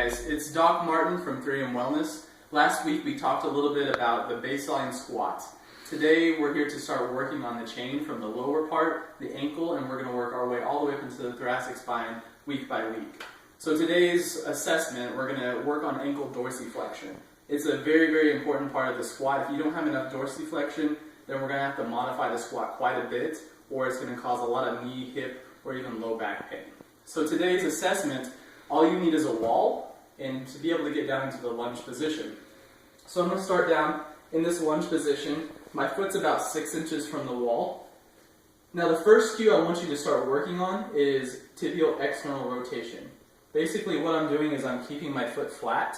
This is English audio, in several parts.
guys, it's Doc Martin from 3M Wellness. Last week we talked a little bit about the baseline squat. Today we're here to start working on the chain from the lower part, the ankle, and we're going to work our way all the way up into the thoracic spine week by week. So today's assessment, we're going to work on ankle dorsiflexion. It's a very, very important part of the squat. If you don't have enough dorsiflexion, then we're going to have to modify the squat quite a bit, or it's going to cause a lot of knee, hip, or even low back pain. So today's assessment, all you need is a wall and to be able to get down into the lunge position. So I'm going to start down in this lunge position. My foot's about 6 inches from the wall. Now the first cue I want you to start working on is tibial external rotation. Basically what I'm doing is I'm keeping my foot flat,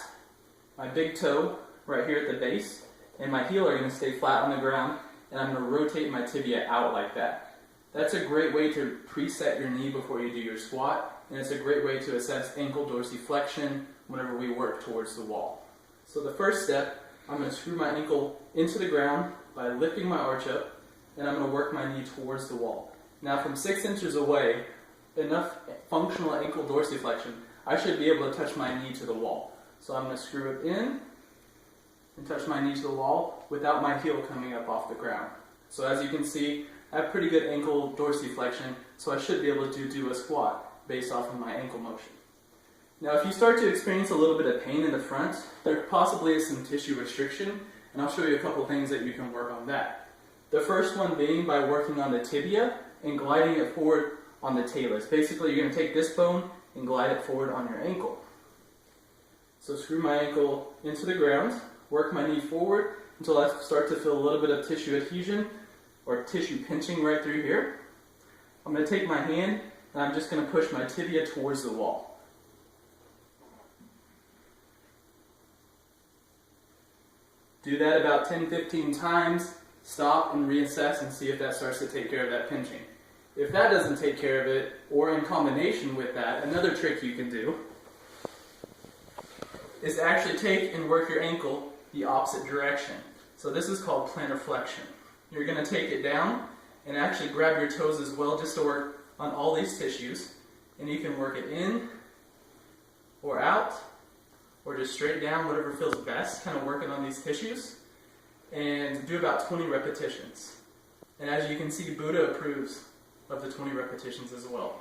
my big toe right here at the base, and my heel are going to stay flat on the ground, and I'm going to rotate my tibia out like that. That's a great way to preset your knee before you do your squat, and it's a great way to assess ankle dorsiflexion whenever we work towards the wall. So the first step, I'm going to screw my ankle into the ground by lifting my arch up, and I'm going to work my knee towards the wall. Now from 6 inches away, enough functional ankle dorsiflexion, I should be able to touch my knee to the wall. So I'm going to screw it in and touch my knee to the wall without my heel coming up off the ground. So as you can see, I have pretty good ankle dorsiflexion, so I should be able to do a squat based off of my ankle motion. Now if you start to experience a little bit of pain in the front, there possibly is some tissue restriction, and I'll show you a couple things that you can work on that. The first one being by working on the tibia and gliding it forward on the talus. Basically you're going to take this bone and glide it forward on your ankle. So screw my ankle into the ground, work my knee forward until I start to feel a little bit of tissue adhesion or tissue pinching right through here. I'm going to take my hand and I'm just going to push my tibia towards the wall. Do that about 10-15 times, stop and reassess and see if that starts to take care of that pinching. If that doesn't take care of it, or in combination with that, another trick you can do is to actually take and work your ankle the opposite direction. So this is called plantar flexion. You're going to take it down and actually grab your toes as well just to work on all these tissues. And you can work it in or out or just straight down, whatever feels best, kind of working on these tissues. And do about 20 repetitions. And as you can see, Buddha approves of the 20 repetitions as well.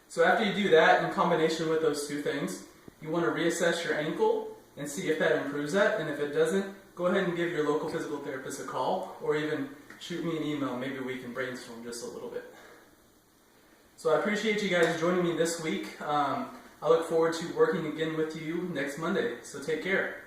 So after you do that, in combination with those two things, you want to reassess your ankle and see if that improves that, and if it doesn't, go ahead and give your local physical therapist a call, or even shoot me an email. Maybe we can brainstorm just a little bit. So I appreciate you guys joining me this week. I look forward to working again with you next Monday, so take care.